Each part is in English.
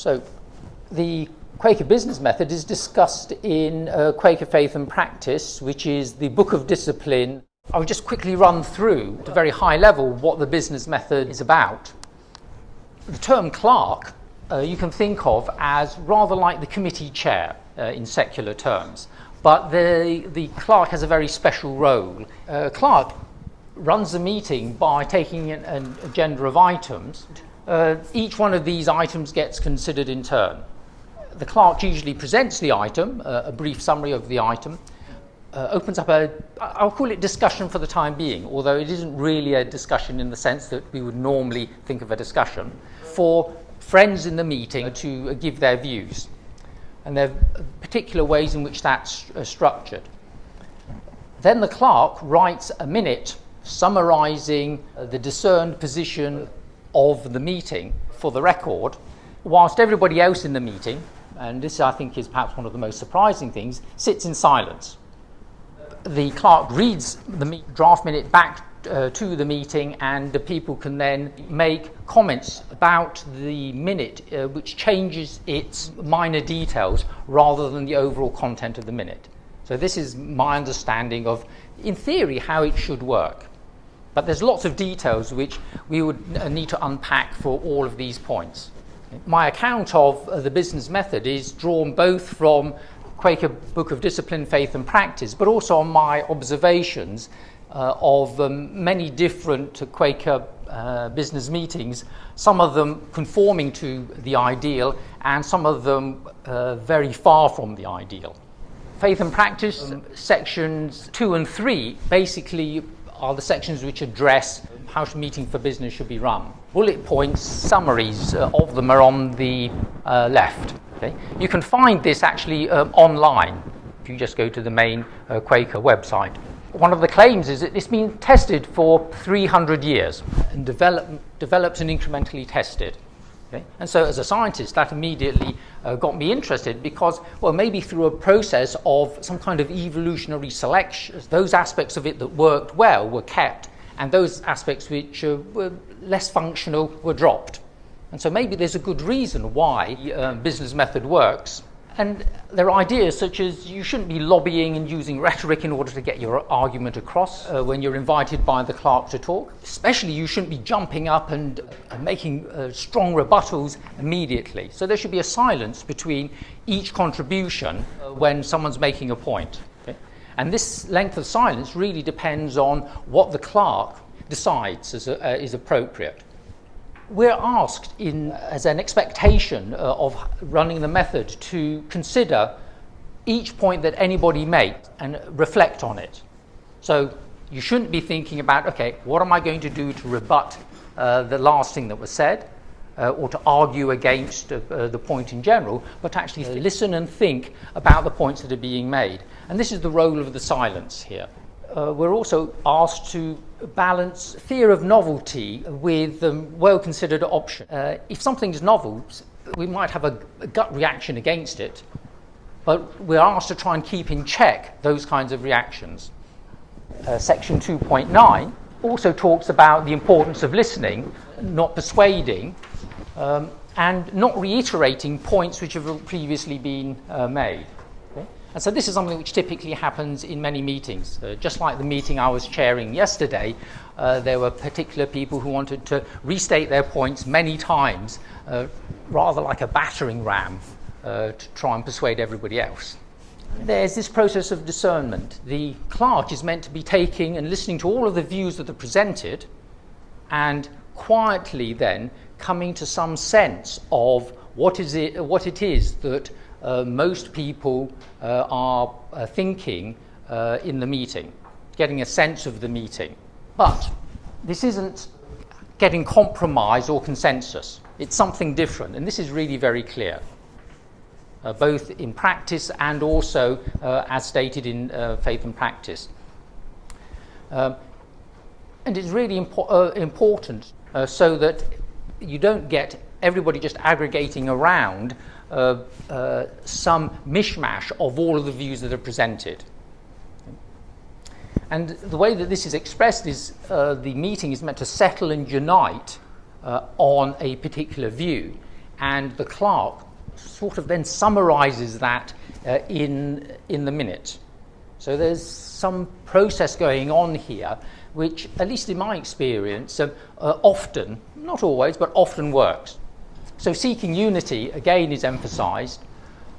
So the Quaker Business Method is discussed in Quaker Faith and Practice, which is the book of discipline. I'll just quickly run through at a very high level what the business method is about. The term clerk you can think of as rather like the committee chair in secular terms, but the clerk has a very special role. Clerk runs the meeting by taking an agenda of items. Each one of these items gets considered in turn. The clerk usually presents the item, a brief summary of the item, opens up I'll call it discussion for the time being, although it isn't really a discussion in the sense that we would normally think of a discussion, for friends in the meeting to give their views. And there are particular ways in which that's structured. Then the clerk writes a minute summarising the discerned position of the meeting for the record, whilst everybody else in the meeting, and this I think is perhaps one of the most surprising things, sits in silence. The clerk reads the draft minute back to the meeting, and the people can then make comments about the minute, which changes its minor details rather than the overall content of the minute. So this is my understanding of, in theory, how it should work. But there's lots of details which we would need to unpack for all of these points. My account of the business method is drawn both from Quaker Book of Discipline, Faith and Practice, but also on my observations of many different Quaker business meetings, some of them conforming to the ideal and some of them very far from the ideal. Faith and Practice, sections 2 and 3, basically are the sections which address how a meeting for business should be run. Bullet points, summaries of them are on the left. Okay? You can find this actually online if you just go to the main Quaker website. One of the claims is that it's been tested for 300 years and developed and incrementally tested. Okay? And so as a scientist, that immediately got me interested because, well, maybe through a process of some kind of evolutionary selection, those aspects of it that worked well were kept, and those aspects which were less functional were dropped. And so maybe there's a good reason why business method works. And there are ideas such as you shouldn't be lobbying and using rhetoric in order to get your argument across when you're invited by the clerk to talk. Especially you shouldn't be jumping up and making strong rebuttals immediately. So there should be a silence between each contribution when someone's making a point. Okay? And this length of silence really depends on what the clerk decides is appropriate. We're asked as an expectation of running the method to consider each point that anybody makes and reflect on it. So you shouldn't be thinking about, okay, what am I going to do to rebut the last thing that was said or to argue against the point in general, but to actually listen and think about the points that are being made. And this is the role of the silence here. We're also asked to balance fear of novelty with well-considered option. If something is novel, we might have a gut reaction against it, but we're asked to try and keep in check those kinds of reactions. Section 2.9 also talks about the importance of listening, not persuading, and not reiterating points which have previously been made. And so this is something which typically happens in many meetings. Just like the meeting I was chairing yesterday, there were particular people who wanted to restate their points many times, rather like a battering ram, to try and persuade everybody else. There's this process of discernment. The clerk is meant to be taking and listening to all of the views that are presented and quietly then coming to some sense of what it is that most people are thinking in the meeting, getting a sense of the meeting. But this isn't getting compromise or consensus. It's something different, and this is really very clear, both in practice and also as stated in Faith and Practice. And it's really important so that you don't get everybody just aggregating around some mishmash of all of the views that are presented. And the way that this is expressed is the meeting is meant to settle and unite on a particular view. and the clerk sort of then summarises that in the minute. So there's some process going on here which, at least in my experience, often, not always, but often works. So seeking unity, again, is emphasised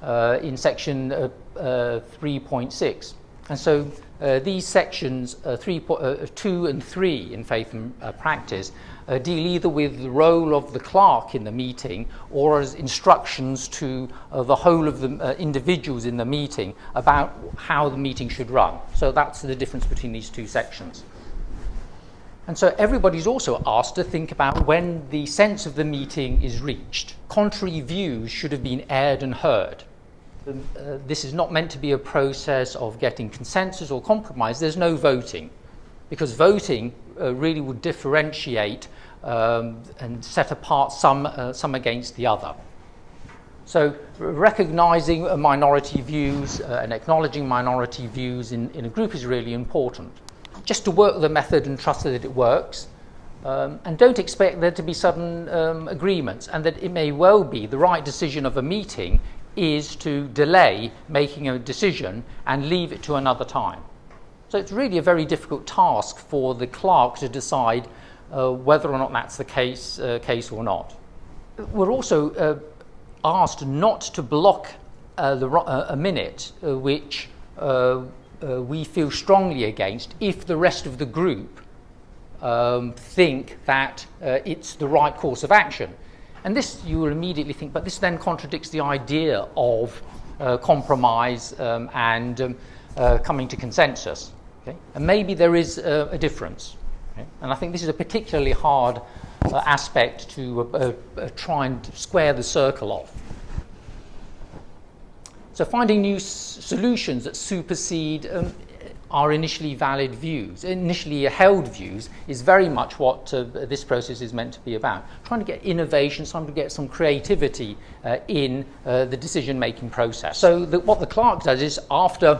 in section 3.6. And so these sections 2 and 3 in Faith and Practice deal either with the role of the clerk in the meeting or as instructions to the whole of the individuals in the meeting about how the meeting should run. So that's the difference between these two sections. And so everybody's also asked to think about when the sense of the meeting is reached. Contrary views should have been aired and heard. This is not meant to be a process of getting consensus or compromise. There's no voting, because voting really would differentiate and set apart some against the other. So recognising minority views and acknowledging minority views in a group is really important. Just to work the method and trust that it works, and don't expect there to be sudden agreements, and that it may well be the right decision of a meeting is to delay making a decision and leave it to another time. So it's really a very difficult task for the clerk to decide whether or not that's the case or not. We're also asked not to block a minute which we feel strongly against if the rest of the group think that it's the right course of action. And this, you will immediately think, but this then contradicts the idea of compromise and coming to consensus. Okay? And maybe there is a difference. Okay? And I think this is a particularly hard aspect to try and square the circle of. So finding new solutions that supersede our initially valid views, initially held views, is very much what this process is meant to be about. Trying to get innovation, trying to get some creativity in the decision-making process. So what the clerk does is, after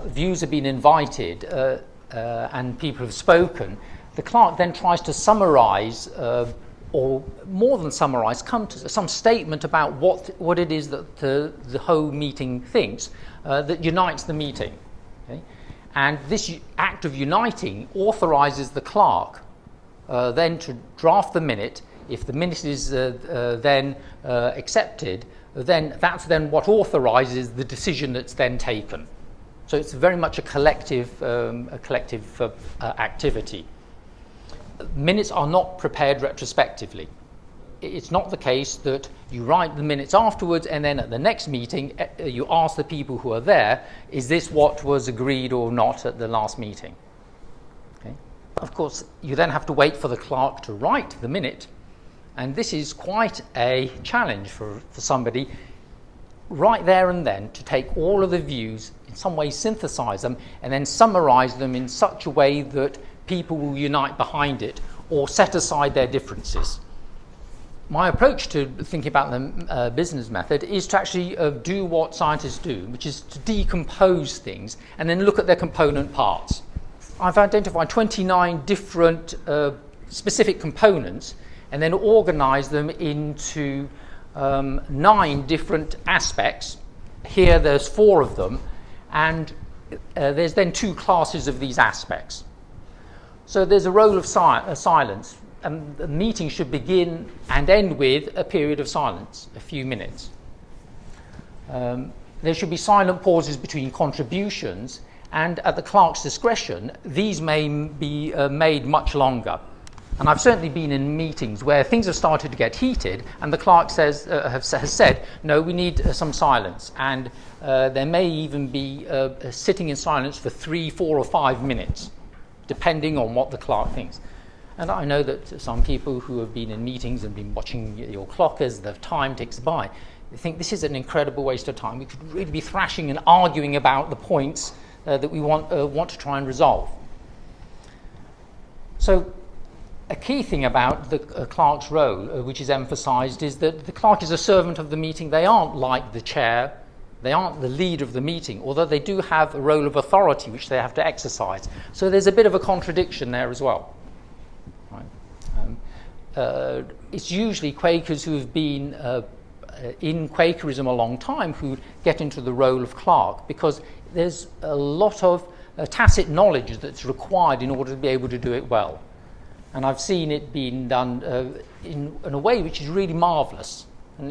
views have been invited and people have spoken, the clerk then tries to summarise, or more than summarise, come to some statement about what it is that the whole meeting thinks that unites the meeting. Okay? And this act of uniting authorises the clerk then to draft the minute. If the minute is then accepted, then that's then what authorises the decision that's then taken. So it's very much a collective activity. Minutes are not prepared retrospectively. It's not the case that you write the minutes afterwards and then at the next meeting you ask the people who are there, is this what was agreed or not at the last meeting? Okay. Of course, you then have to wait for the clerk to write the minute, and this is quite a challenge for somebody right there and then to take all of the views, in some way synthesize them, and then summarize them in such a way that people will unite behind it or set aside their differences. My approach to thinking about the business method is to actually do what scientists do, which is to decompose things and then look at their component parts. I've identified 29 different specific components and then organized them into 9 different aspects. Here there's 4 of them, and there's then 2 classes of these aspects. So there's a role of silence. And the meeting should begin and end with a period of silence, a few minutes. There should be silent pauses between contributions, and at the clerk's discretion, these may be made much longer. And I've certainly been in meetings where things have started to get heated, and the clerk has said, no, we need some silence. And there may even be sitting in silence for 3, 4, or 5 minutes, depending on what the clerk thinks. And I know that some people who have been in meetings and been watching your clock as the time ticks by, they think this is an incredible waste of time. We could really be thrashing and arguing about the points that we want to try and resolve. So a key thing about the clerk's role, which is emphasised, is that the clerk is a servant of the meeting. They aren't like the chair. They aren't the leader of the meeting, although they do have a role of authority which they have to exercise. So there's a bit of a contradiction there as well. it's usually Quakers who have been in Quakerism a long time who get into the role of clerk, because there's a lot of tacit knowledge that's required in order to be able to do it well. And I've seen it being done in a way which is really marvellous. And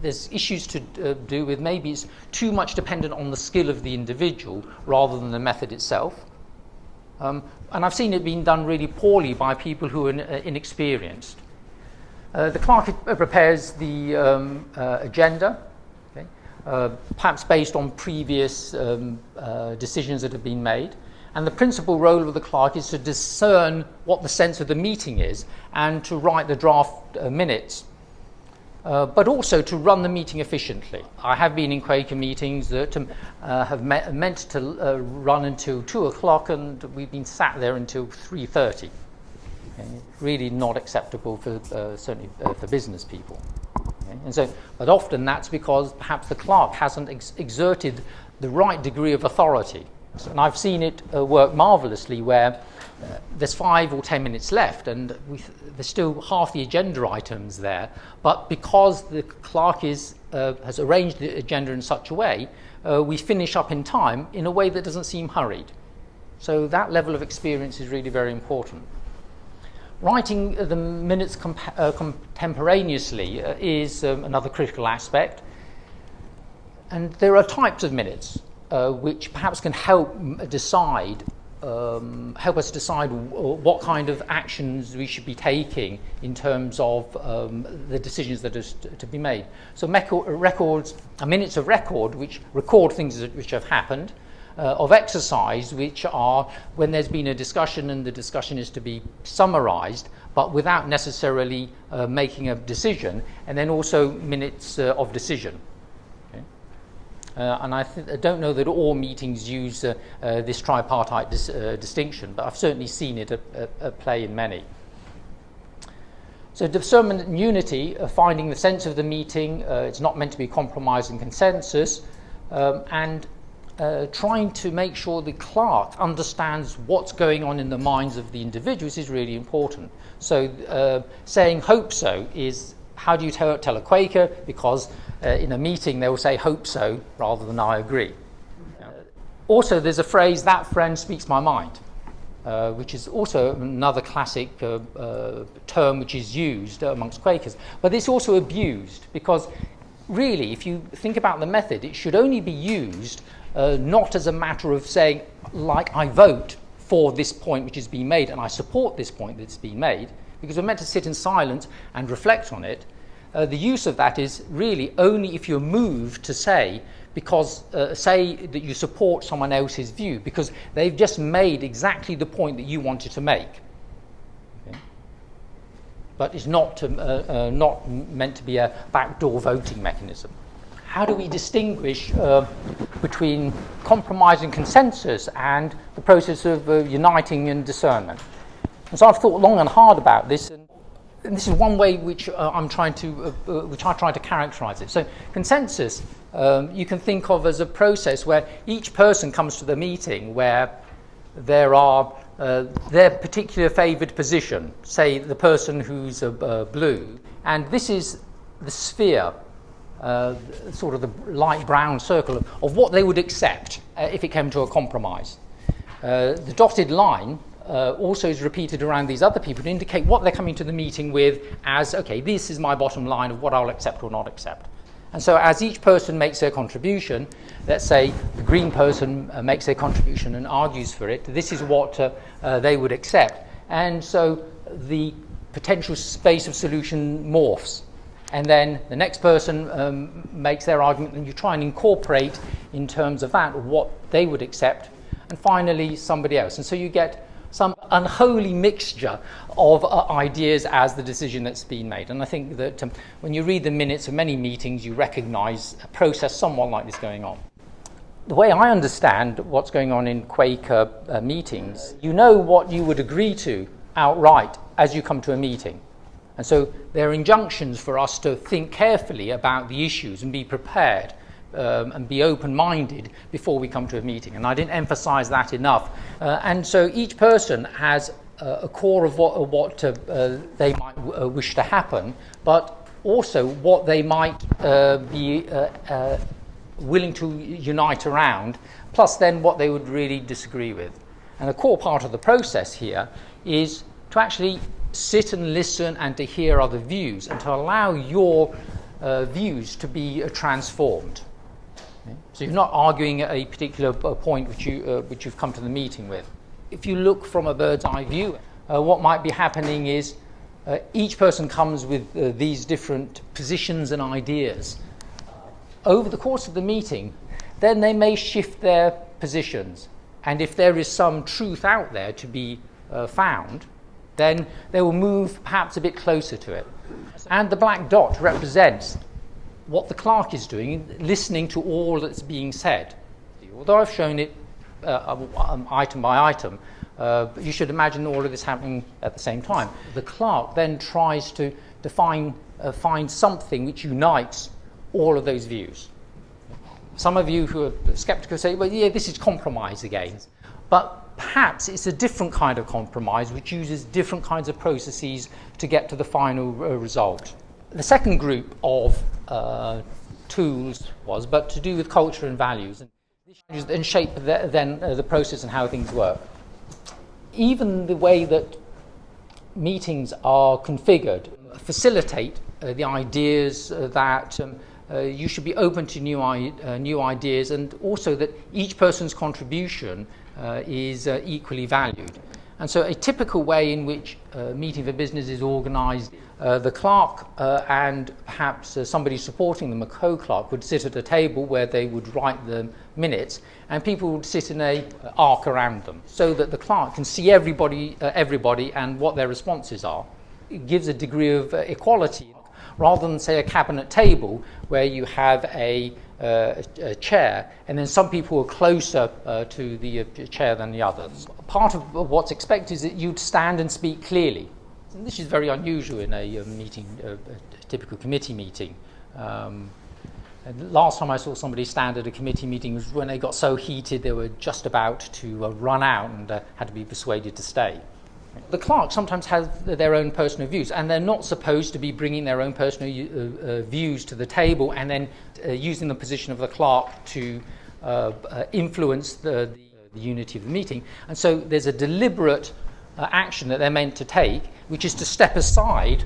there's issues to do with maybe it's too much dependent on the skill of the individual rather than the method itself. And I've seen it being done really poorly by people who are inexperienced. The clerk prepares the agenda, okay, perhaps based on previous decisions that have been made. And the principal role of the clerk is to discern what the sense of the meeting is and to write the draft minutes, but also to run the meeting efficiently. I have been in Quaker meetings that have meant to run until 2 o'clock, and we've been sat there until 3:30. Okay? Really not acceptable for certainly for business people. Okay? And so, but often that's because perhaps the clerk hasn't exerted the right degree of authority. And I've seen it work marvellously where there's 5 or 10 minutes left and there's still half the agenda items there, but because the clerk has arranged the agenda in such a way, we finish up in time in a way that doesn't seem hurried. So that level of experience is really very important. Writing the minutes contemporaneously is another critical aspect. And there are types of minutes which perhaps can help us decide what kind of actions we should be taking in terms of the decisions that are to be made. So minutes of record which record things which have happened, of exercise which are when there's been a discussion and the discussion is to be summarized but without necessarily making a decision, and then also minutes of decision. And I don't know that all meetings use this tripartite distinction, but I've certainly seen it at play in many. So discernment and unity, finding the sense of the meeting, it's not meant to be compromise and consensus, and trying to make sure the clerk understands what's going on in the minds of the individuals is really important. So saying hope so is, how do you tell a Quaker? Because in a meeting they will say hope so rather than I agree. Also there's a phrase, that friend speaks my mind, which is also another classic term which is used amongst Quakers. But it's also abused because really if you think about the method, it should only be used not as a matter of saying, like, I vote for this point which is being made and I support this point that's been made, because we're meant to sit in silence and reflect on it. The use of that is really only if you're moved to say, because say that you support someone else's view because they've just made exactly the point that you wanted to make. Okay? But it's not meant to be a backdoor voting mechanism. How do we distinguish between compromise and consensus and the process of uniting and discernment? And so I've thought long and hard about this, and this is one way which I try to characterize it. So consensus, you can think of as a process where each person comes to the meeting where there are their particular favoured position, say the person who's blue, and this is the sphere, sort of the light brown circle of what they would accept if it came to a compromise. The dotted line also is repeated around these other people to indicate what they're coming to the meeting with as, okay, this is my bottom line of what I'll accept or not accept. And so as each person makes their contribution, let's say the green person makes their contribution and argues for it, this is what they would accept. And so the potential space of solution morphs. And then the next person makes their argument, and you try and incorporate in terms of that what they would accept. And finally, somebody else. And so you get some unholy mixture of ideas as the decision that's been made. And I think that when you read the minutes of many meetings, you recognize a process somewhat like this going on. The way I understand what's going on in Quaker meetings, you know what you would agree to outright as you come to a meeting. And so there are injunctions for us to think carefully about the issues and be prepared and be open-minded before we come to a meeting. And I didn't emphasize that enough. And so each person has a core of what they might wish to happen, but also what they might be willing to unite around, plus then what they would really disagree with. And a core part of the process here is to actually sit and listen and to hear other views and to allow your views to be transformed. Okay? So you're not arguing at a particular point which you've come to the meeting with. If you look from a bird's eye view, what might be happening is each person comes with these different positions and ideas. Over the course of the meeting, then they may shift their positions. And if there is some truth out there to be found, then they will move perhaps a bit closer to it. And the black dot represents what the clerk is doing, listening to all that's being said. Although I've shown it item by item, you should imagine all of this happening at the same time. The clerk then tries to find something which unites all of those views. Some of you who are skeptical say, well, yeah, this is compromise again. But perhaps it's a different kind of compromise which uses different kinds of processes to get to the final result. The second group of tools was but to do with culture and values and shape the process and how things work. Even the way that meetings are configured facilitate the ideas that you should be open to new ideas, and also that each person's contribution is equally valued. And so a typical way in which a meeting for business is organised, the clerk and perhaps somebody supporting them, a co-clerk, would sit at a table where they would write the minutes, and people would sit in a arc around them so that the clerk can see everybody and what their responses are. It gives a degree of equality, rather than, say, a cabinet table where you have a chair, and then some people are closer to the chair than the others. Part of what's expected is that you'd stand and speak clearly. And this is very unusual in a meeting, a typical committee meeting. And last time I saw somebody stand at a committee meeting was when they got so heated they were just about to run out and had to be persuaded to stay. The clerk sometimes has their own personal views, and they're not supposed to be bringing their own personal views to the table and then using the position of the clerk to influence the unity of the meeting. And so there's a deliberate action that they're meant to take, which is to step aside.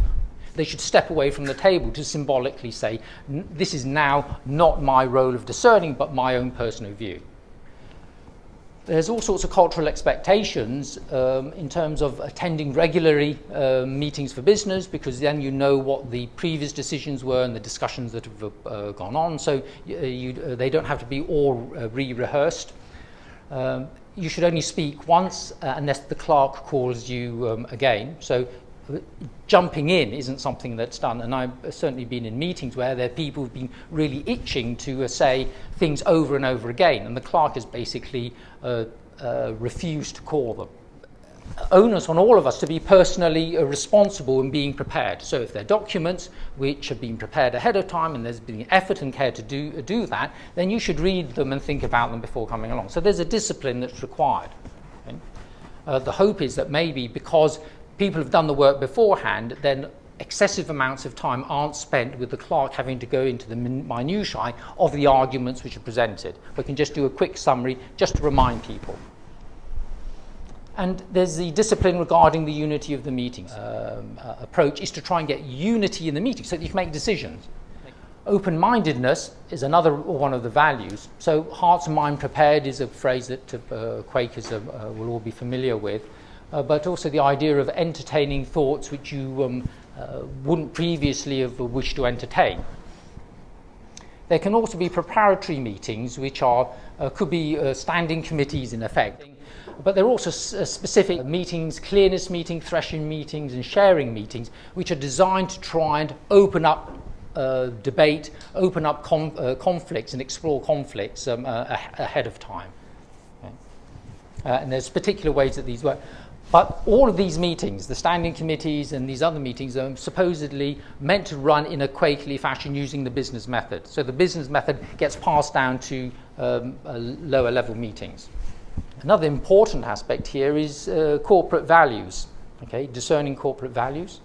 They should step away from the table to symbolically say, this is now not my role of discerning, but my own personal view. There's all sorts of cultural expectations in terms of attending regularly meetings for business, because then you know what the previous decisions were and the discussions that have gone on, so they don't have to be all re-rehearsed. You should only speak once unless the clerk calls you again. So jumping in isn't something that's done, and I've certainly been in meetings where there are people who've been really itching to say things over and over again, and the clerk has basically refused to call them. Onus on all of us to be personally responsible in being prepared. So if there are documents which have been prepared ahead of time and there's been effort and care to do that, then you should read them and think about them before coming along. So there's a discipline that's required. Okay? The hope is that maybe because people have done the work beforehand, then excessive amounts of time aren't spent with the clerk having to go into the minutiae of the arguments which are presented. We can just do a quick summary just to remind people. And there's the discipline regarding the unity of the meetings. Approach is to try and get unity in the meeting so that you can make decisions. Open-mindedness is another one of the values. So hearts and mind prepared is a phrase that Quakers will all be familiar with. But also the idea of entertaining thoughts which you wouldn't previously have wished to entertain. There can also be preparatory meetings, which could be standing committees in effect. But there are also specific meetings, clearness meetings, threshing meetings, and sharing meetings, which are designed to try and open up debate, open up conflicts, and explore conflicts ahead of time. Okay. And there's particular ways that these work. But all of these meetings, the standing committees and these other meetings, are supposedly meant to run in a Quakerly fashion using the business method. So the business method gets passed down to lower level meetings. Another important aspect here is corporate values. Okay, discerning corporate values.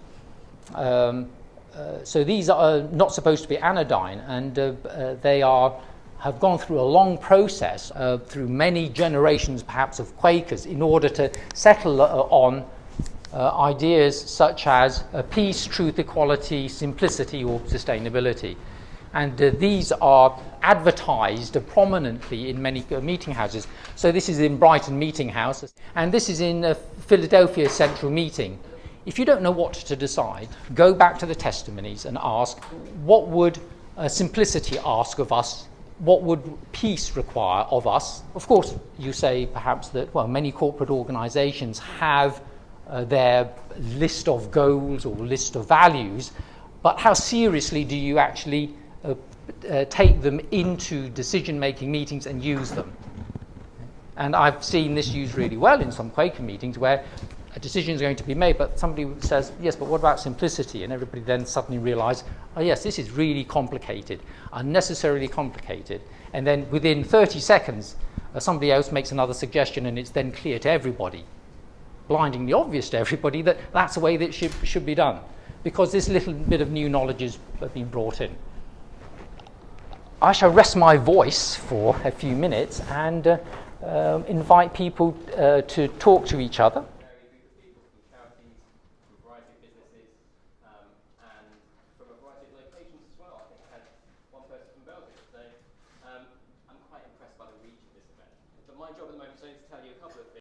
So these are not supposed to be anodyne, and they have gone through a long process through many generations, perhaps, of Quakers in order to settle on ideas such as peace, truth, equality, simplicity, or sustainability. And these are advertised prominently in many meeting houses. So this is in Brighton Meeting House, and this is in Philadelphia Central Meeting. If you don't know what to decide, go back to the testimonies and ask, what would simplicity ask of us? What would peace require of us? Of course, you say perhaps that, well, many corporate organizations have their list of goals or list of values, but how seriously do you actually take them into decision-making meetings and use them? And I've seen this used really well in some Quaker meetings where a decision is going to be made, but somebody says, yes, but what about simplicity? And everybody then suddenly realizes, oh yes, this is really complicated, unnecessarily complicated. And then within 30 seconds, somebody else makes another suggestion, and it's then clear to everybody, blindingly obvious to everybody, that that's the way that it should be done, because this little bit of new knowledge has been brought in. I shall rest my voice for a few minutes and invite people to talk to each other. I'm quite impressed by the reach of this event. But my job at the moment is only to tell you a couple of things.